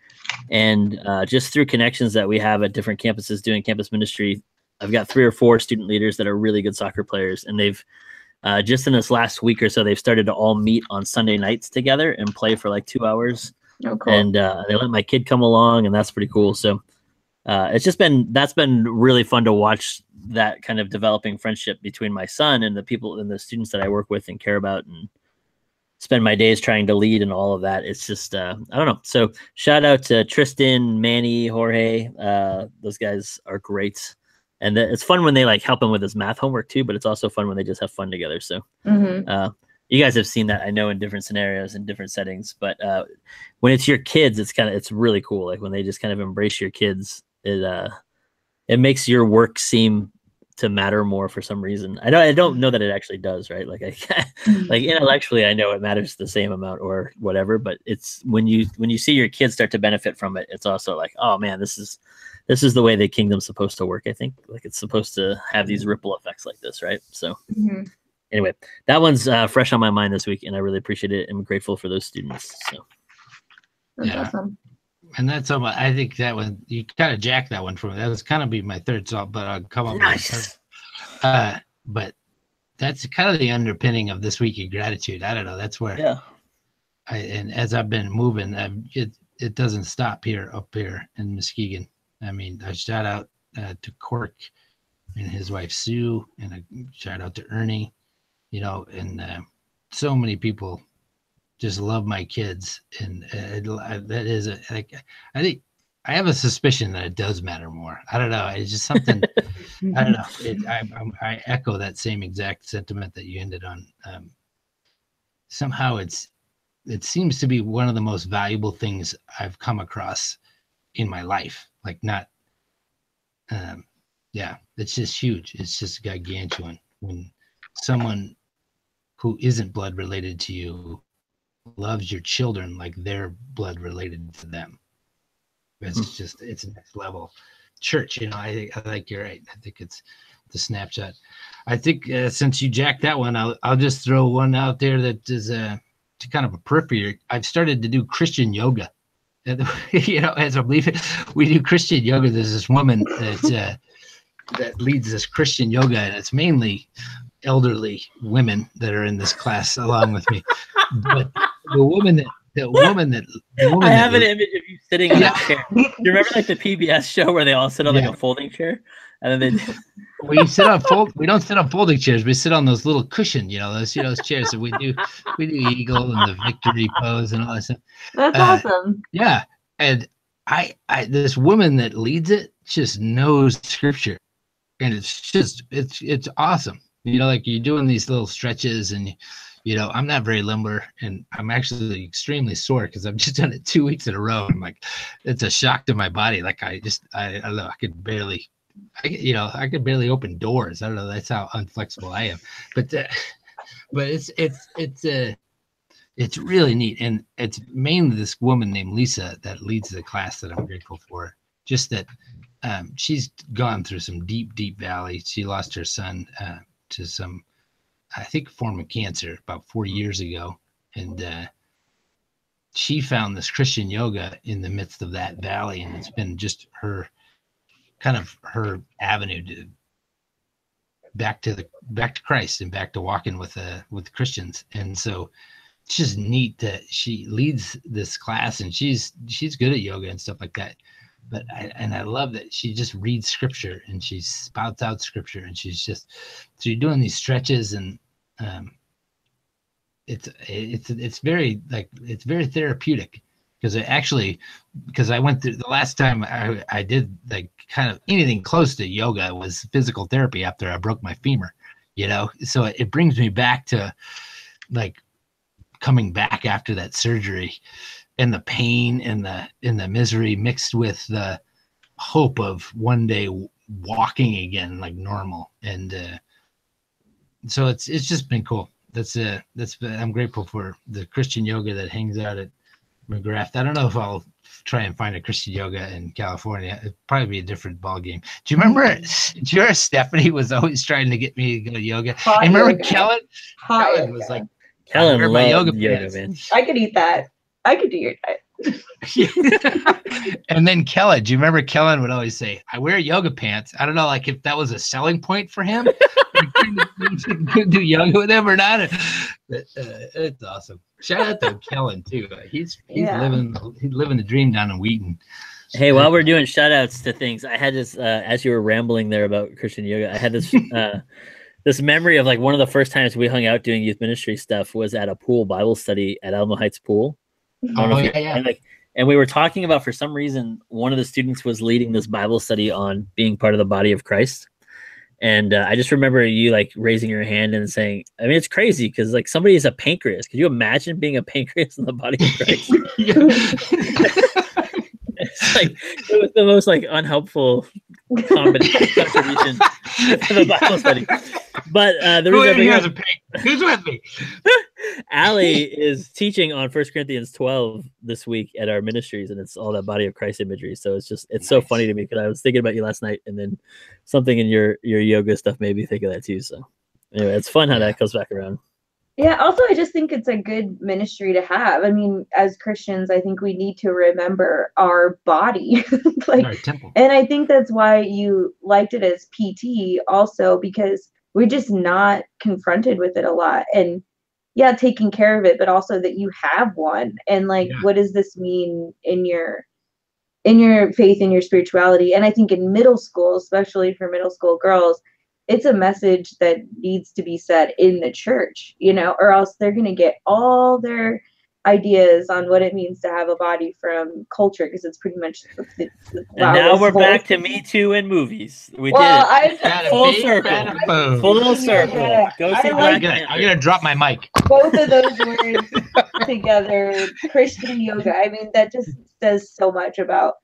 And just through connections that we have at different campuses doing campus ministry, I've got 3 or 4 student leaders that are really good soccer players. And they've just in this last week or so, they've started to all meet on Sunday nights together and play for like 2 hours. Oh, cool. And they let my kid come along, and that's pretty cool. So that's been really fun to watch, that kind of developing friendship between my son and the people and the students that I work with and care about, and spend my days trying to lead and all of that. It's just, I don't know. So shout out to Tristan, Manny, Jorge. Those guys are great. And it's fun when they like help him with his math homework too, but it's also fun when they just have fun together. So you guys have seen that, I know, in different scenarios and different settings, but when it's your kids, it's really cool. Like when they just kind of embrace your kids, it makes your work seem to matter more for some reason. I don't know that it actually does, right? Like like intellectually, I know it matters the same amount or whatever, but it's when you see your kids start to benefit from it, it's also like, oh man, this is the way the kingdom's supposed to work. I think like it's supposed to have these ripple effects like this, right? So anyway, that one's fresh on my mind this week, and I really appreciate it. I'm grateful for those students. So that's awesome. And that's I think that one, you kind of jacked that one from me. That was kind of be my third song, but I'll come up with it. But that's kind of the underpinning of this week of gratitude. I don't know. That's where and as I've been moving, it doesn't stop up here in Muskegon. I mean, I shout out to Cork and his wife Sue, and a shout out to Ernie, and so many people just love my kids, and that is I think I have a suspicion that it does matter more. I don't know. It's just something. I don't know. I echo that same exact sentiment that you ended on. Somehow it seems to be one of the most valuable things I've come across in my life. Like not, it's just huge. It's just gargantuan when someone who isn't blood related to you loves your children like they're blood related to them. It's next level church. I think you're right. I think it's the snapshot. I think since you jacked that one, I'll just throw one out there that is to kind of a periphery. I've started to do Christian yoga. As I'm leaving, we do Christian yoga. There's this woman that leads this Christian yoga, and it's mainly elderly women that are in this class along with me. But the woman that I have an image of you sitting in a chair. Do you remember like the PBS show where they all sit on like a folding chair, and then we don't sit on folding chairs. We sit on those little cushion, those chairs. So we do eagle and the victory pose and all that stuff. That's awesome. Yeah, and I this woman that leads it just knows scripture, and it's awesome. Like you're doing these little stretches, and I'm not very limber, and I'm actually extremely sore because I've just done it 2 weeks in a row. I'm like, it's a shock to my body. Like I don't know, I could barely open doors. I don't know. That's how unflexible I am. But it's really neat, and it's mainly this woman named Lisa that leads the class that I'm grateful for. Just that she's gone through some deep valley. She lost her son to some, I think, form of cancer about 4 years ago, and she found this Christian yoga in the midst of that valley, and it's been just her avenue to back to Christ and back to walking with Christians. And so it's just neat that she leads this class, and she's good at yoga and stuff like that. But I love that she just reads scripture, and she spouts out scripture, and so you're doing these stretches, and it's very therapeutic, because I went through the last time I did like kind of anything close to yoga was physical therapy after I broke my femur, you know. So it brings me back to like coming back after that surgery, and the pain and the misery mixed with the hope of one day walking again like normal. And so it's just been cool. I'm grateful for the Christian yoga that hangs out at McGrath. I don't know if I'll try and find a Christian yoga in California. It'd probably be a different ball game. Do you remember Stephanie was always trying to get me to go to yoga? Hot I remember yoga. Kellen Yoga. was like, Kellen wear my loved yoga yoga, pants. man. I could eat that. I could do your diet. And then Kellen, do you remember Kellen would always say, I wear yoga pants? I don't know, like if that was a selling point for him, to do yoga with him or not. But, it's awesome. Shout out to Kellen too. He's living the dream down in Wheaton. Hey, while we're doing shout outs to things, I had this as you were rambling there about Christian yoga, I had this this memory of like one of the first times we hung out doing youth ministry stuff was at a pool Bible study at Alamo Heights Pool. And we were talking about, for some reason, one of the students was leading this Bible study on being part of the body of Christ. And I just remember you like raising your hand and saying, I mean, it's crazy because like somebody is a pancreas. Could you imagine being a pancreas in the body of Christ? It's like, it was the most like unhelpful contribution to the Bible study. But the reason who's with me? Allie is teaching on 1 Corinthians 12 this week at our ministries, and it's all that body of Christ imagery. So it's so funny to me because I was thinking about you last night, and then something in your yoga stuff made me think of that too. So anyway, it's fun how that comes back around. Yeah, also I just think it's a good ministry to have. I mean, as Christians, I think we need to remember our body. Like, our temple. And I think that's why you liked it as PT also, because we're just not confronted with it a lot. And yeah, taking care of it, but also that you have one. And like, what does this mean in your faith, in your spirituality? And I think in middle school, especially for middle school girls, it's a message that needs to be said in the church, you know, or else they're going to get all their ideas on what it means to have a body from culture, because it's pretty much and now we're back to Me Too in movies. We did it. Full circle. Full circle. Go see Black Panther. I'm gonna drop my mic. Both of those words together, Christian yoga. I mean, that just says so much about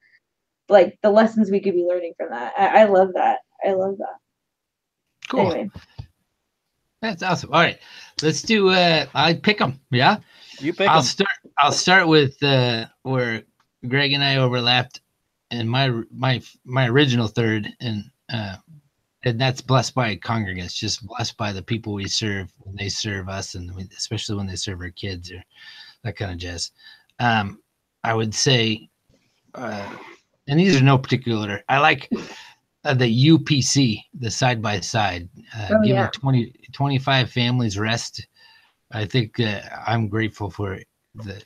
like the lessons we could be learning from that. I love that. I love that. Cool. Anyway. That's awesome. All right, let's do. I pick them. Yeah. You pick I'll start with where Greg and I overlapped, and my original third, and that's blessed by congregants, just blessed by the people we serve when they serve us, and especially when they serve our kids or that kind of jazz. I would say, and these are no particular order. I like the UPC, the side by side, giving 25 families rest. I think I'm grateful for the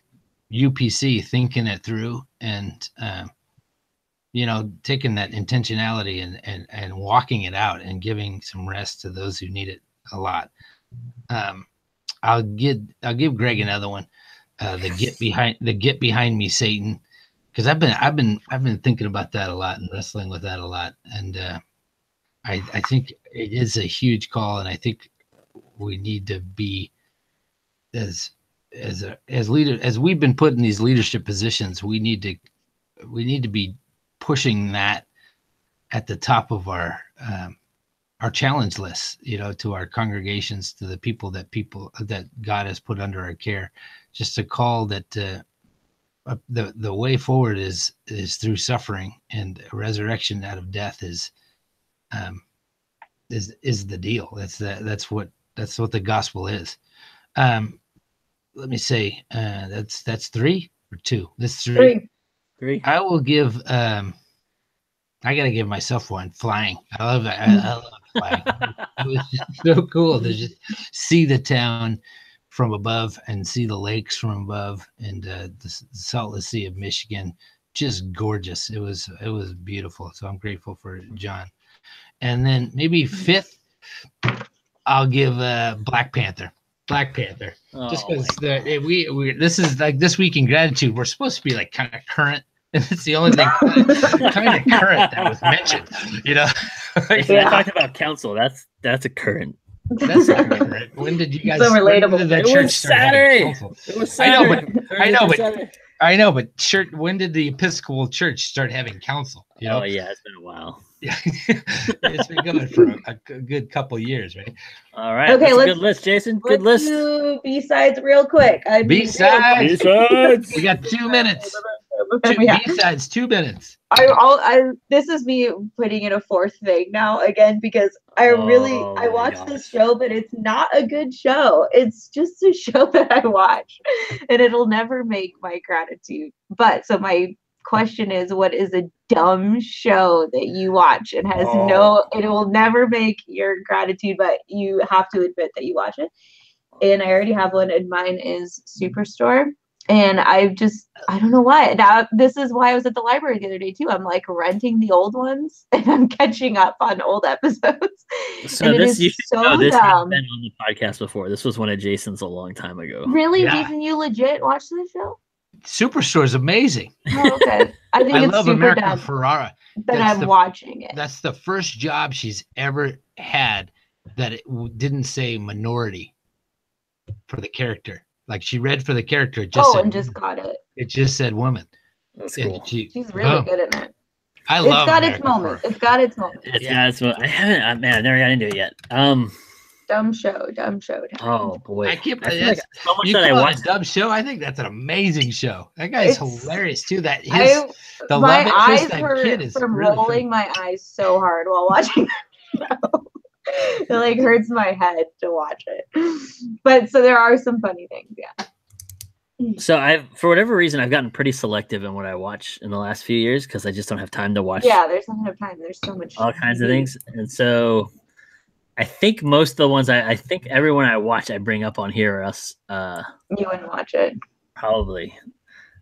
UPC thinking it through and, taking that intentionality and walking it out and giving some rest to those who need it a lot. I'll give Greg another one. The get behind me, Satan, because I've been thinking about that a lot and wrestling with that a lot. And I think it is a huge call, and I think we need to be as leader, as we've been put in these leadership positions, we need to be pushing that at the top of our challenge list, to our congregations, to the people that God has put under our care. Just a call that the way forward is through suffering, and resurrection out of death is the deal. That's what the gospel is. Let me say, that's 3 or 2. That's 3. 3. I will give. I gotta give myself one. Flying. I love that. I love flying. It was just so cool to just see the town from above and see the lakes from above, and the Saltless Sea of Michigan. Just gorgeous. It was beautiful. So I'm grateful for John. And then maybe 5th, I'll give Black Panther. Just because this is like This Week in Gratitude. We're supposed to be like kind of current, and it's the only thing kind of current that was mentioned. I talked about council. That's a current. That's not right. When did you guys? So relatable. When did that It church was start having Saturday. council? It was I know, Saturday. I know, but church. When did the Episcopal Church start having council? You know, Oh yeah, it's been a while. it's been going for a good couple years, right? All right. Okay, That's a let's- good list, Jason. Good Let's list. do B-sides real quick. B-sides. B-sides. We got 2 minutes. Yeah. B-sides, 2 minutes. This is me putting in a fourth thing now again because I Oh my watched this gosh. show, but it's not a good show. It's just a show that I watch, and it'll never make my gratitude. But so my question is, what is a dumb show that you watch and has it will never make your gratitude, but you have to admit that you watch it? And I already have one, and mine is Superstore. And I don't know why. Now, this is why I was at the library the other day, too. I'm like renting the old ones and I'm catching up on old episodes. So and this you should know this has dumb. been on the podcast before. This was one of Jason's a long time ago. Really? Yeah. Jason, you legit watch this show? Superstore is amazing. Oh, okay. I think I it's love super American dumb Ferrara. that That's I'm watching it. That's the first job she's ever had that it didn't say minority for the character. Like she read for the character, it just said, and just got it. it just said woman. That's And cool. She's really good in it. I It's love got its American moment. Ferrara. It's got its moment. It's I haven't. Man, I never got into it yet. Dumb show. Oh boy. I can't I believe feel like that's so much you that I call it watched. a dub show. I think that's an amazing show. That guy's It's- hilarious too. That his I, the my love eyes interest that hurt kid is from really rolling my eyes so hard while watching the show. It like hurts my head to watch it. But so there are some funny things, yeah. So for whatever reason, I've gotten pretty selective in what I watch in the last few years because I just don't have time to watch Yeah, there's not enough time. There's so much all kinds of TV. things. And so I think most of the ones I think everyone I watch I bring up on here or else You wouldn't watch it. probably.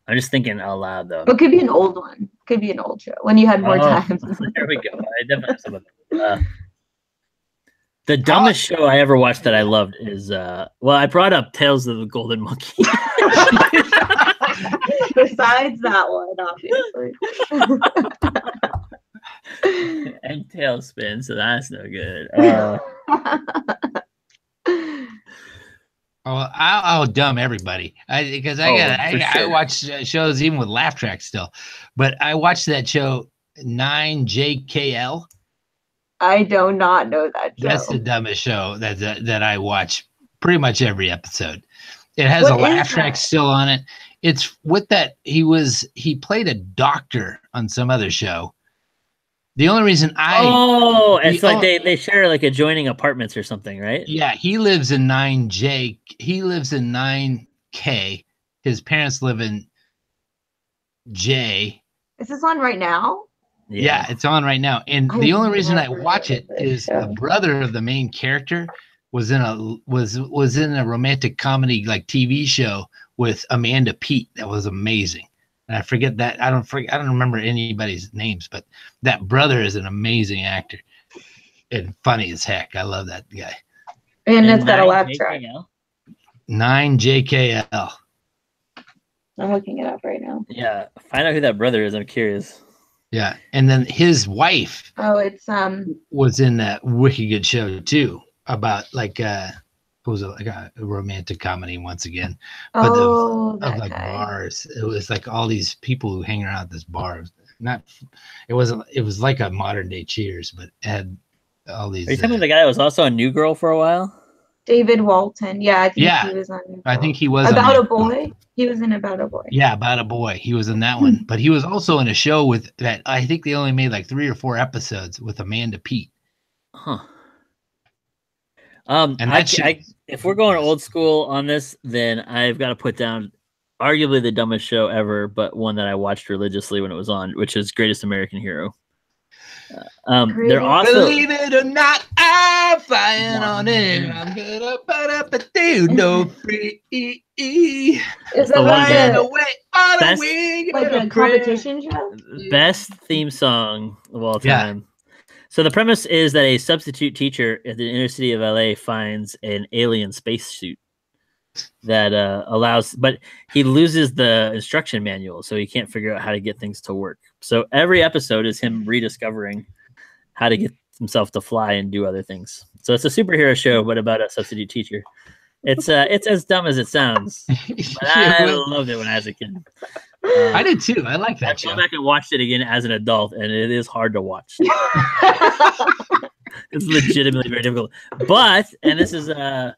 I'm just thinking out loud though. But it could be an old one. Could be an old show when you had more Oh, time. There we go. I definitely have some of them. The dumbest show I ever watched that I loved is well, I brought up Tales of the Golden Monkey. Besides that one, obviously. And Tailspin, so that's no good. Oh, I'll dumb everybody because Oh, for I sure. watch shows even with laugh tracks still, but I watched that show 9JKL. I do not know that show. That's the dumbest show that I watch pretty much every episode. It has What a laugh is track that? still on it. It's with that he played a doctor on some other show. The only reason It's the like only- they share like adjoining apartments or something, right? yeah, he lives in 9J. He lives in 9K. His parents live in J. Is this on right now? Yeah, it's on right now. And I the only reason I never watch heard it of this is show. the brother of the main character was in a romantic comedy like TV show with Amanda Peet that was amazing. And I forget that I don't remember anybody's names, but that brother is an amazing actor and funny as heck. I love that guy. And it's got a 9 laugh track. JKL? 9JKL. I'm looking it up right now. Yeah, find out who that brother is. I'm curious. Yeah, and then his wife Oh, it's was in that wicked good show too about like it was like a romantic comedy once again. But of that like guy. bars. It was like all these people who hang around at this bar. It was like a modern day Cheers, but it had all these. Are you talking about the guy that was also on New Girl for a while? David Walton. Yeah, I think Yeah, he was on New I Girl. think he was About on a Boy. He was in About a Boy. Yeah, About a Boy. He was in that one, but he was also in a show with that. I think they only made like 3 or 4 episodes with Amanda Peet. Huh. And that shit- If we're going old school on this, then I've got to put down arguably the dumbest show ever, but one that I watched religiously when it was on, which is Greatest American Hero. They're Greatest- also Believe it or not, I'm flying on it. I'm gonna put up a dude, no free. Is the that one like that- a, away on Best- a wing. like a competition show? best theme song of all Yeah. time. So the premise is that a substitute teacher at the inner city of LA finds an alien spacesuit that allows, but he loses the instruction manual, so he can't figure out how to get things to work. So every episode is him rediscovering how to get himself to fly and do other things. So it's a superhero show, but about a substitute teacher. It's as dumb as it sounds. But I loved it when I was a kid. I did too. I like that I show. went back and watched it again as an adult, and it is hard to watch. It's legitimately very difficult. But, and this is the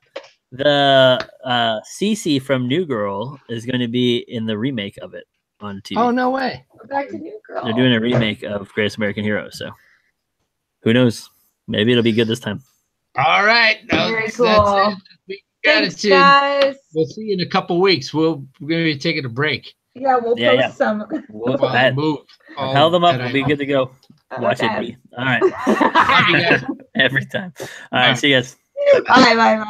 Cece from New Girl is going to be in the remake of it on TV. Oh, no way. Back to New Girl. They're doing a remake of Greatest American Hero, so who knows? Maybe it'll be good this time. All right. Very cool. That's it. Thanks, guys. We'll see you in a couple weeks. We're going to be taking a break. Yeah, we'll post some. We'll Move. held them up. We'll be good to go. Watch it be. All right. Love you guys. Every time. All right. See you guys. Bye.